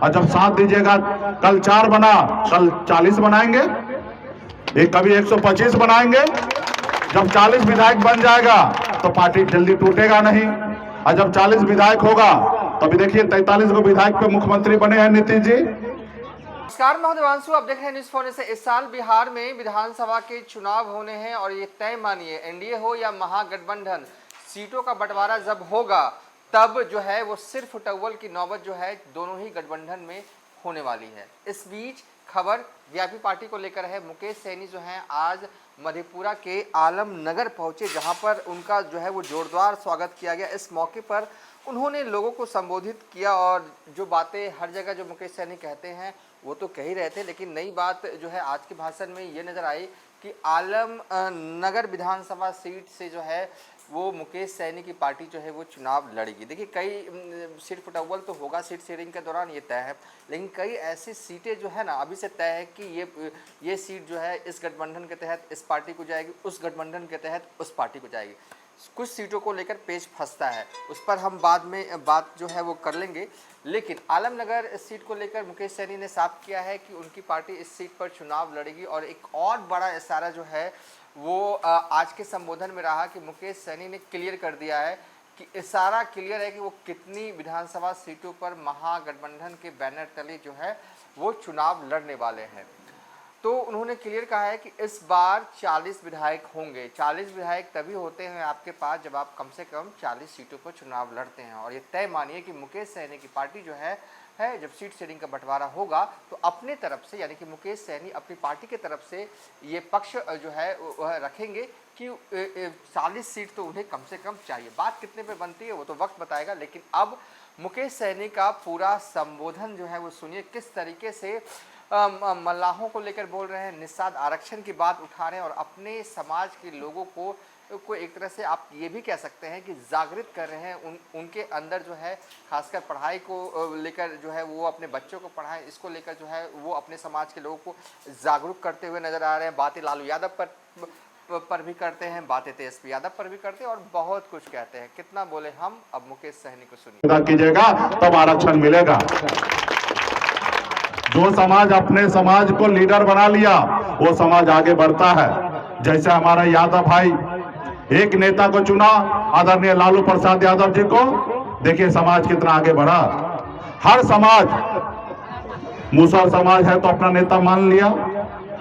और जब साथ दीजिएगा, कल 4 बना, कल 40 बनाएंगे, कभी 125 बनाएंगे। जब 40 विधायक बन जाएगा तो पार्टी जल्दी टूटेगा नहीं, और जब 40 विधायक होगा तो अभी देखिए 43 को विधायक पे मुख्यमंत्री बने हैं नीतीश जी। नमस्कार, मैं देवांशु, आप देख रहे हैं न्यूज़ फोन से। इस साल बिहार में विधानसभा के चुनाव होने हैं और ये तय मानिए एनडीए हो या महागठबंधन, सीटों का बंटवारा जब होगा तब जो है वो सिर्फ टव्वल की नौबत जो है दोनों ही गठबंधन में होने वाली है। इस बीच खबर वीआईपी पार्टी को लेकर है। मुकेश सहनी जो हैं आज मधेपुरा के आलमनगर पहुंचे, जहां पर उनका जो है वो जोरदार स्वागत किया गया। इस मौके पर उन्होंने लोगों को संबोधित किया और जो बातें हर जगह जो मुकेश सहनी कहते हैं वो तो कह ही रहे थे, लेकिन नई बात जो है आज के भाषण में ये नज़र आई कि आलमनगर विधानसभा सीट से जो है वो मुकेश सहनी की पार्टी जो है वो चुनाव लड़ेगी। देखिए, कई सिर्फ टव्वल तो होगा सीट शेयरिंग के दौरान, ये तय है, लेकिन कई ऐसी सीटें जो है ना अभी से तय है कि ये सीट जो है इस गठबंधन के तहत इस पार्टी को जाएगी, उस गठबंधन के तहत उस पार्टी को जाएगी। कुछ सीटों को लेकर पेच फंसता है, उस पर हम बाद में बात जो है वो कर लेंगे। लेकिन आलमनगर सीट को लेकर मुकेश सहनी ने साफ किया है कि उनकी पार्टी इस सीट पर चुनाव लड़ेगी। और एक और बड़ा इशारा जो है वो आज के संबोधन में रहा कि मुकेश सहनी ने क्लियर कर दिया है कि इशारा क्लियर है कि वो कितनी विधानसभा सीटों पर महागठबंधन के बैनर तले जो है वो चुनाव लड़ने वाले हैं। तो उन्होंने क्लियर कहा है कि इस बार 40 विधायक होंगे। 40 विधायक तभी होते हैं आपके पास जब आप कम से कम 40 सीटों पर चुनाव लड़ते हैं। और ये तय मानिए कि मुकेश सहनी की पार्टी जो है जब सीट शेयरिंग का बंटवारा होगा तो अपने तरफ से, यानी कि मुकेश सहनी अपनी पार्टी के तरफ से ये पक्ष जो है वह रखेंगे कि 40 सीट तो उन्हें कम से कम चाहिए। बात कितने पे बनती है वो तो वक्त बताएगा, लेकिन अब मुकेश सहनी का पूरा संबोधन जो है वो सुनिए, किस तरीके से मल्लाहों को लेकर बोल रहे हैं, निषाद आरक्षण की बात उठा रहे हैं और अपने समाज के लोगों को एक तरह से आप ये भी कह सकते हैं कि जागृत कर रहे हैं। उनके अंदर जो है खासकर पढ़ाई को लेकर जो है वो अपने बच्चों को पढ़ाएं, इसको लेकर जो है वो अपने समाज के लोगों को जागरूक करते हुए नजर आ रहे हैं। बातें लालू यादव पर भी करते हैं, बातें तेजस्वी यादव पर भी करते हैं और बहुत कुछ कहते हैं। कितना बोले हम, अब मुकेश सहनी को सुनिए। कीजिएगा तब आरक्षण मिलेगा। जो समाज अपने समाज को लीडर बना लिया वो समाज आगे बढ़ता है। जैसे हमारा यादव भाई एक नेता को चुना, आदरणीय लालू प्रसाद यादव जी को, देखिए समाज कितना आगे बढ़ा। हर समाज, मुसल समाज है तो अपना नेता मान लिया,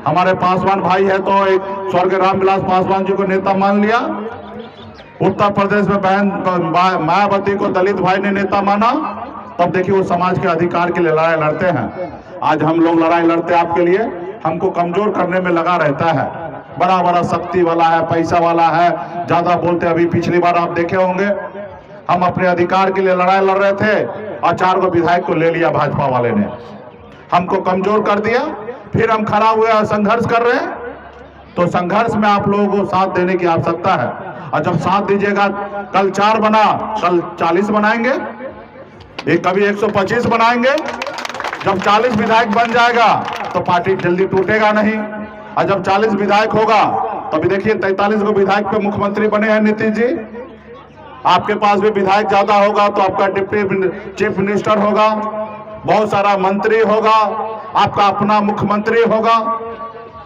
हमारे पासवान भाई है तो एक स्वर्गीय रामविलास पासवान जी को नेता मान लिया, उत्तर प्रदेश में बहन मायावती को दलित भाई ने नेता माना। तब देखिए वो समाज के अधिकार के लिए लड़ाई लड़ते हैं। आज हम लोग लड़ाई लड़ते आपके लिए, हमको कमजोर करने में लगा रहता है। बड़ा बड़ा शक्ति वाला है, पैसा वाला है, ज्यादा बोलते। अभी पिछली बार आप देखे होंगे हम अपने अधिकार के लिए लड़ाई लड़ रहे थे और 4 को विधायक को ले लिया भाजपा वाले ने, हमको कमजोर कर दिया। फिर हम खड़ा हुए और संघर्ष कर रहे हैं। तो संघर्ष में आप लोगों को साथ देने की आवश्यकता है। और जब साथ दीजिएगा, कल 4 बना, कल 40 बनाएंगे, कभी 125 बनाएंगे। जब 40 विधायक बन जाएगा तो पार्टी जल्दी टूटेगा नहीं, और जब 40 विधायक होगा तो अभी देखिए 43 को विधायक पे मुख्यमंत्री बने हैं नीतीश जी। आपके पास भी विधायक ज्यादा होगा तो आपका डिप्टी चीफ मिनिस्टर होगा, बहुत सारा मंत्री होगा, आपका अपना मुख्यमंत्री होगा।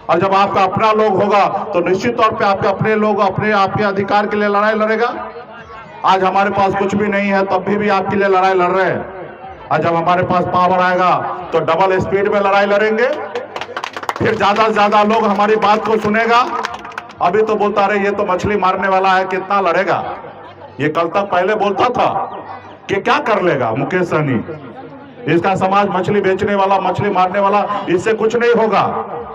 और जब आपका अपना लोग होगा तो निश्चित तौर पे आपके अपने लोग अपने आपके अधिकार के लिए लड़ाई लड़ेगा। आज हमारे पास कुछ भी नहीं है तब भी आपके लिए लड़ाई लड़ रहे हैं, और जब हमारे पास पावर आएगा तो डबल स्पीड में लड़ाई लड़ेंगे। फिर ज्यादा से ज्यादा लोग हमारी बात को सुनेगा। अभी तो बोलता रहे ये तो मछली मारने वाला है, कितना लड़ेगा। ये कल तक पहले बोलता था कि क्या कर लेगा मुकेश सहनी, इसका समाज मछली बेचने वाला, मछली मारने वाला, इससे कुछ नहीं होगा।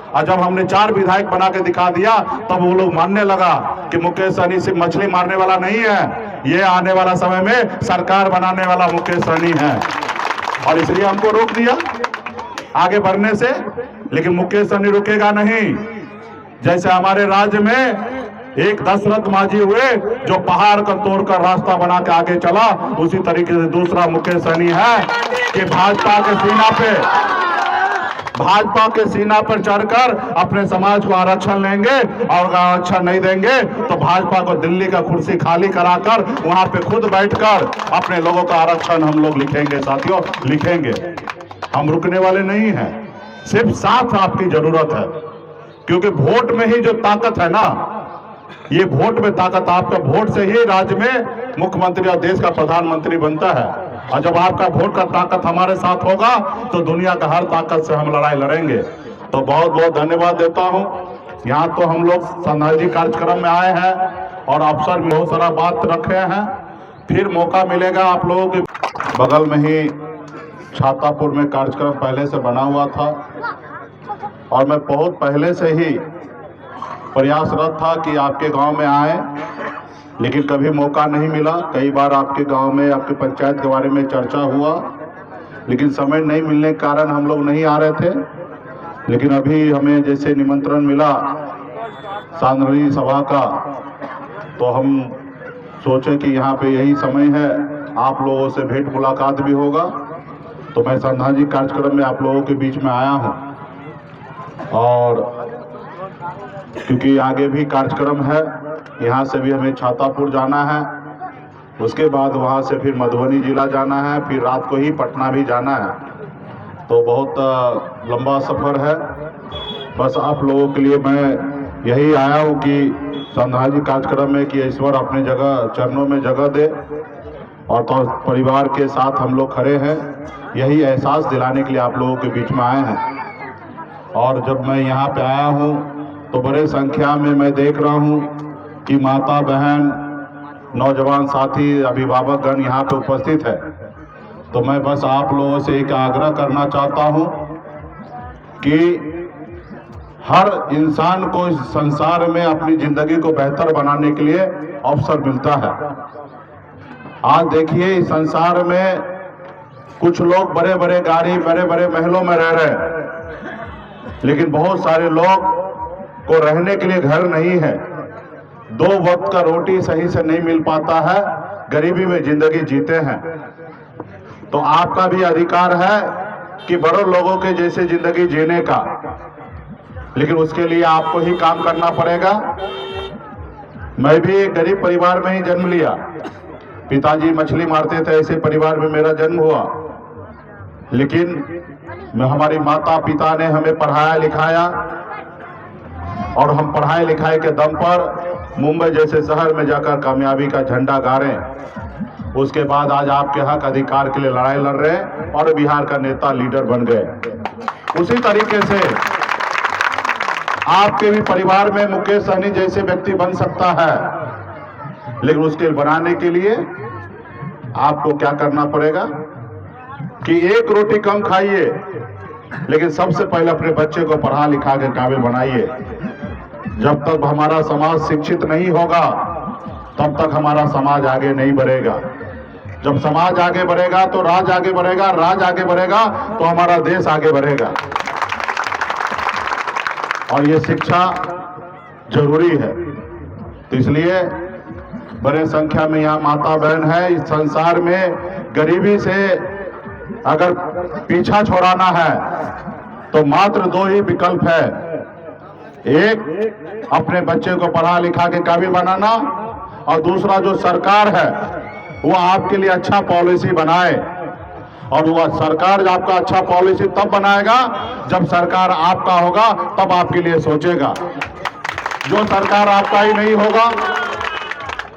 और जब हमने 4 विधायक बना के दिखा दिया तब वो लोग मानने लगा कि मुकेश सहनी सिर्फ मछली मारने वाला नहीं है, ये आने वाला समय में सरकार बनाने वाला मुकेश सहनी है। और इसलिए हमको रोक दिया आगे बढ़ने से, लेकिन मुकेश सहनी रुकेगा नहीं। जैसे हमारे राज्य में एक दशरथ मांझी हुए जो पहाड़ को तोड़कर रास्ता बना के आगे चला, उसी तरीके से दूसरा मुकेश सहनी है कि भाजपा के सीना पर चढ़कर अपने समाज को आरक्षण लेंगे, और आरक्षण नहीं देंगे तो भाजपा को दिल्ली का कुर्सी खाली कराकर वहां पे खुद बैठकर अपने लोगों का आरक्षण हम लोग लिखेंगे, साथियों लिखेंगे। हम रुकने वाले नहीं हैं, सिर्फ साथ आपकी जरूरत है, क्योंकि वोट में ही जो ताकत है ना, ये वोट में ताकत, आपका वोट से ही राज्य में मुख्यमंत्री और देश का प्रधानमंत्री बनता है। और जब आपका वोट का ताकत हमारे साथ होगा तो दुनिया का हर ताकत से हम लड़ाई लड़ेंगे। तो बहुत बहुत धन्यवाद देता हूं। यहाँ तो हम लोग सामाजिक कार्यक्रम में आए हैं और अफसर भी बहुत सारा बात रखे हैं, फिर मौका मिलेगा आप लोगों के। बगल में ही छातापुर में कार्यक्रम पहले से बना हुआ था और मैं बहुत पहले से ही प्रयासरत था कि आपके गांव में आए, लेकिन कभी मौका नहीं मिला। कई बार आपके गांव में, आपके पंचायत के बारे में चर्चा हुआ, लेकिन समय नहीं मिलने के कारण हम लोग नहीं आ रहे थे। लेकिन अभी हमें जैसे निमंत्रण मिला सांगली सभा का, तो हम सोचे कि यहाँ पे यही समय है, आप लोगों से भेंट मुलाकात भी होगा। तो मैं सामाजिक कार्यक्रम में आप लोगों के बीच में आया हूँ, और क्योंकि आगे भी कार्यक्रम है, यहाँ से भी हमें छातापुर जाना है, उसके बाद वहाँ से फिर मधुबनी जिला जाना है, फिर रात को ही पटना भी जाना है। तो बहुत लंबा सफ़र है। बस आप लोगों के लिए मैं यही आया हूँ कि सामाजिक कार्यक्रम में कि ईश्वर अपने जगह चरणों में जगह दे, और तो परिवार के साथ हम लोग खड़े हैं, यही एहसास दिलाने के लिए आप लोगों के बीच में आए हैं। और जब मैं यहाँ पे आया हूँ तो बड़े संख्या में मैं देख रहा हूँ कि माता बहन, नौजवान साथी, अभिभावकगण यहाँ पे उपस्थित है। तो मैं बस आप लोगों से एक आग्रह करना चाहता हूँ कि हर इंसान को इस संसार में अपनी जिंदगी को बेहतर बनाने के लिए अवसर मिलता है। आज देखिए इस संसार में कुछ लोग बड़े बड़े गाड़ी, बड़े बड़े महलों में रह रहे हैं, लेकिन बहुत सारे लोग को रहने के लिए घर नहीं है, 2 वक्त का रोटी सही से नहीं मिल पाता है, गरीबी में जिंदगी जीते हैं। तो आपका भी अधिकार है कि बड़े लोगों के जैसे जिंदगी जीने का, लेकिन उसके लिए आपको ही काम करना पड़ेगा। मैं भी एक गरीब परिवार में ही जन्म लिया, पिताजी मछली मारते थे, ऐसे परिवार में मेरा जन्म हुआ। लेकिन हमारी माता पिता ने हमें पढ़ाया लिखाया, और हम पढ़ाई लिखाई के दम पर मुंबई जैसे शहर में जाकर कामयाबी का झंडा गाड़े। उसके बाद आज आपके हक अधिकार के लिए लड़ाई लड़ रहे हैं और बिहार का नेता, लीडर बन गए। उसी तरीके से आपके भी परिवार में मुकेश सहनी जैसे व्यक्ति बन सकता है, लेकिन उसके बनाने के लिए आपको क्या करना पड़ेगा कि 1 रोटी कम खाइए, लेकिन सबसे पहले अपने बच्चे को पढ़ा लिखा के काबिल बनाइए। जब तक हमारा समाज शिक्षित नहीं होगा तब तक हमारा समाज आगे नहीं बढ़ेगा। जब समाज आगे बढ़ेगा तो राज आगे बढ़ेगा, राज आगे बढ़ेगा तो हमारा देश आगे बढ़ेगा। और ये शिक्षा जरूरी है। तो इसलिए बड़े संख्या में यहाँ माता बहन है। इस संसार में गरीबी से अगर पीछा छोड़ाना है तो मात्र 2 ही विकल्प है। एक, अपने बच्चे को पढ़ा लिखा के काबिल बनाना, और दूसरा जो सरकार है वो आपके लिए अच्छा पॉलिसी बनाए। और वो सरकार आपका अच्छा पॉलिसी तब बनाएगा जब सरकार आपका होगा, तब आपके लिए सोचेगा। जो सरकार आपका ही नहीं होगा,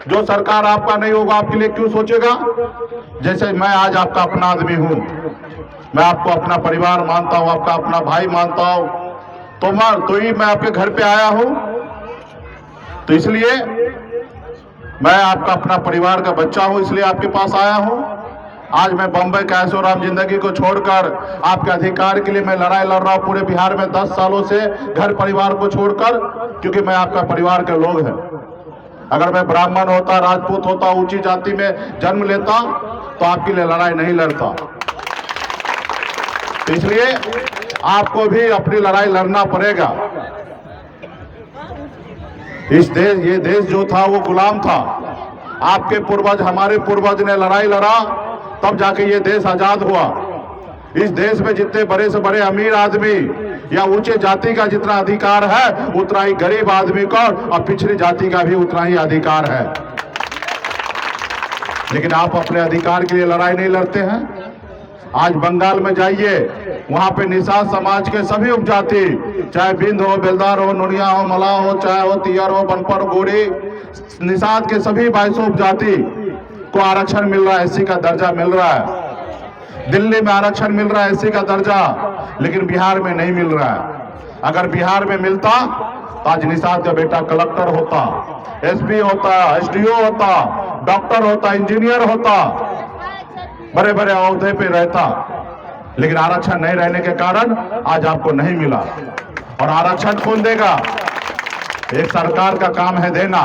जो सरकार आपका नहीं होगा, आपके लिए क्यों सोचेगा? जैसे मैं आज आपका अपना आदमी हूं, मैं आपको अपना परिवार मानता हूं, आपका अपना भाई मानता हूं, तो ही मैं आपके घर पे आया हूं। तो इसलिए मैं आपका अपना परिवार का बच्चा हूं, इसलिए आपके पास आया हूं। आज मैं बम्बई का ऐशोआराम जिंदगी को छोड़कर आपके अधिकार के लिए मैं लड़ाई लड़ रहा हूं पूरे बिहार में 10 सालों से, घर परिवार को छोड़कर, क्योंकि मैं आपका परिवार के लोग हैं। अगर मैं ब्राह्मण होता, राजपूत होता, ऊंची जाति में जन्म लेता तो आपके लिए लड़ाई नहीं लड़ता। तो इसलिए आपको भी अपनी लड़ाई लड़ना पड़ेगा। ये देश जो था वो गुलाम था। आपके पूर्वज, हमारे पूर्वज ने लड़ाई लड़ा, तब जाके ये देश आजाद हुआ। इस देश में जितने बड़े से बड़े अमीर आदमी या ऊंचे जाति का जितना अधिकार है, उतना ही गरीब आदमी का और पिछड़ी जाति का भी उतना ही अधिकार है। लेकिन आप अपने अधिकार के लिए लड़ाई नहीं लड़ते हैं। आज बंगाल में जाइए, वहां पे निषाद समाज के सभी उपजाति, चाहे बिंद हो, बेलदार हो, नुनिया हो, मला हो, चाहे हो तियर हो, बनपर, गोरी, निषाद के सभी 22 उपजाति को आरक्षण मिल रहा है, एससी का दर्जा मिल रहा है। दिल्ली में आरक्षण मिल रहा है एससी का दर्जा, लेकिन बिहार में नहीं मिल रहा है। अगर बिहार में मिलता तो आज निषाद का बेटा कलेक्टर होता, एसपी होता, एसडीओ होता, डॉक्टर होता, इंजीनियर होता, बड़े बड़े ओहदे पे रहता। लेकिन आरक्षण नहीं रहने के कारण आज आपको नहीं मिला। और आरक्षण कौन देगा? एक सरकार का काम है देना,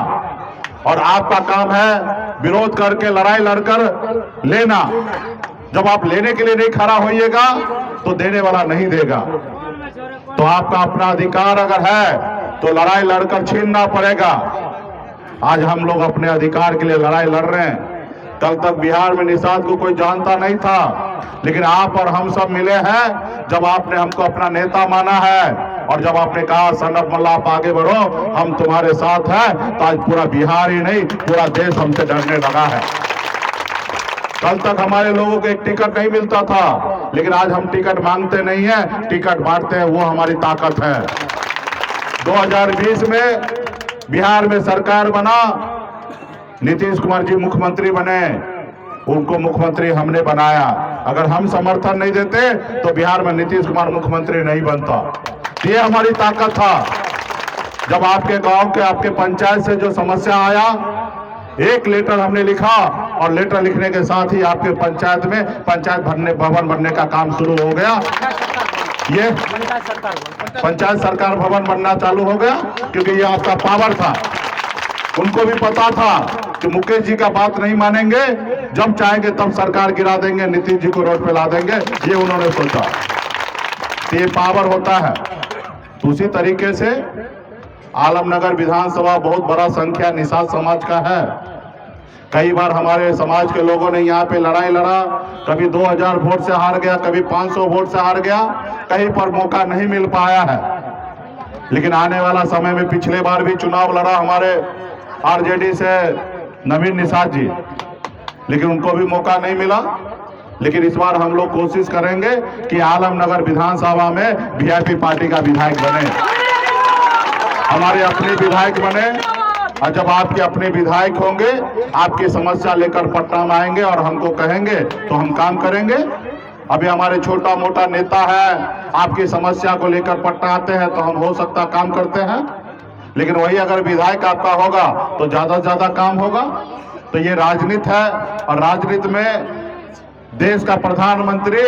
और आपका काम है विरोध करके, लड़ाई लड़कर लेना। जब आप लेने के लिए नहीं खड़ा होइएगा तो देने वाला नहीं देगा। तो आपका अपना अधिकार अगर है तो लड़ाई लड़कर छीनना पड़ेगा। आज हम लोग अपने अधिकार के लिए लड़ाई लड़ रहे हैं। कल तक बिहार में निषाद को कोई जानता नहीं था, लेकिन आप और हम सब मिले हैं जब आपने हमको अपना नेता माना है, और जब आपने कहा सनत मल्ला आप आगे बढ़ो, हम तुम्हारे साथ हैं, तो आज पूरा बिहार ही नहीं पूरा देश हमसे डरने लगा है। कल तक हमारे लोगों को एक टिकट नहीं मिलता था, लेकिन आज हम टिकट मांगते नहीं है, टिकट बांटते हैं, वो हमारी ताकत है। 2020 में बिहार में सरकार बना, नीतीश कुमार जी मुख्यमंत्री बने, उनको मुख्यमंत्री हमने बनाया। अगर हम समर्थन नहीं देते तो बिहार में नीतीश कुमार मुख्यमंत्री नहीं बनता। ये हमारी ताकत था। जब आपके गांव के, आपके पंचायत से जो समस्या आया, एक लेटर हमने लिखा, और लेटर लिखने के साथ ही आपके पंचायत में पंचायत भवन बनने का काम शुरू हो गया। ये पंचायत सरकार भवन बनना चालू हो गया, क्योंकि ये आपका पावर था। उनको भी पता था कि मुकेश जी का बात नहीं मानेंगे, जब चाहेंगे तब सरकार गिरा देंगे, नीतीश जी को रोड पे ला देंगे, ये उन्होंने सोचा। तो ये पावर होता है। तो उसी तरीके से आलमनगर विधानसभा बहुत बड़ा संख्या निषाद समाज का है। कई बार हमारे समाज के लोगों ने यहाँ पे लड़ाई लड़ा, कभी 2000 वोट से हार गया, कभी 500 वोट से हार गया, कहीं पर मौका नहीं मिल पाया है। लेकिन आने वाला समय में, पिछले बार भी चुनाव लड़ा हमारे आरजेडी से नवीन निषाद जी, लेकिन उनको भी मौका नहीं मिला। लेकिन इस बार हम लोग कोशिश करेंगे कि आलमनगर विधानसभा में वीआईपी पार्टी का विधायक बने, हमारे अपने विधायक बने। और जब आपके अपने विधायक होंगे, आपकी समस्या लेकर पटना में आएंगे और हमको कहेंगे तो हम काम करेंगे। अभी हमारे छोटा मोटा नेता है, आपकी समस्या को लेकर पटना आते हैं तो हम हो सकता काम करते हैं, लेकिन वही अगर विधायक आपका होगा तो ज्यादा से ज्यादा काम होगा। तो ये राजनीति है, और राजनीति में देश का प्रधानमंत्री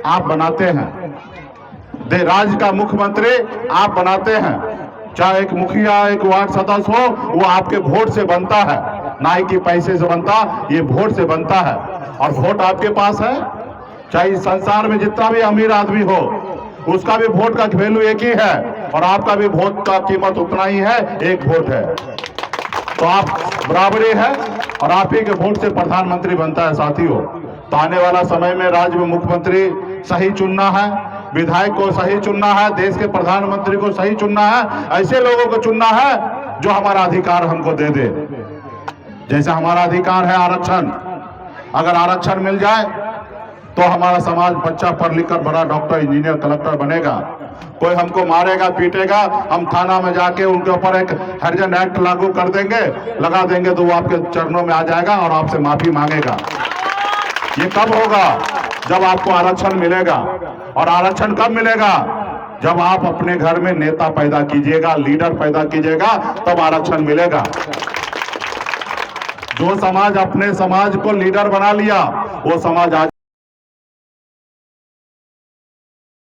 आप बनाते हैं, राज्य का मुख्यमंत्री आप बनाते हैं। चाहे एक मुखिया, एक वार्ड सदस्य हो, वो आपके वोट से बनता है, ना ही कि पैसे से बनता, ये वोट से बनता है। और वोट आपके पास है, चाहे संसार में जितना भी अमीर आदमी हो, उसका भी वोट का वैल्यू एक ही है, और आपका भी वोट का कीमत उतना ही है, एक वोट है। तो आप बराबरी है, और आप ही के वोट से प्रधानमंत्री बनता है साथियों। तो आने वाला समय में राज्य में मुख्यमंत्री सही चुनना है, विधायक को सही चुनना है, देश के प्रधानमंत्री को सही चुनना है, ऐसे लोगों को चुनना है जो हमारा अधिकार हमको दे दे। जैसे हमारा अधिकार है आरक्षण, अगर आरक्षण मिल जाए तो हमारा समाज बच्चा पढ़ लिख कर बड़ा डॉक्टर, इंजीनियर, कलेक्टर बनेगा। कोई हमको मारेगा, पीटेगा, हम थाना में जाके उनके ऊपर एक हरिजन एक्ट लागू कर देंगे, लगा देंगे, तो वो आपके चरणों में आ जाएगा और आपसे माफी मांगेगा। ये कब होगा? जब आपको आरक्षण मिलेगा। और आरक्षण कब मिलेगा? जब आप अपने घर में नेता पैदा कीजिएगा, लीडर पैदा कीजिएगा, तब आरक्षण मिलेगा। जो समाज अपने समाज को लीडर बना लिया, वो समाज आज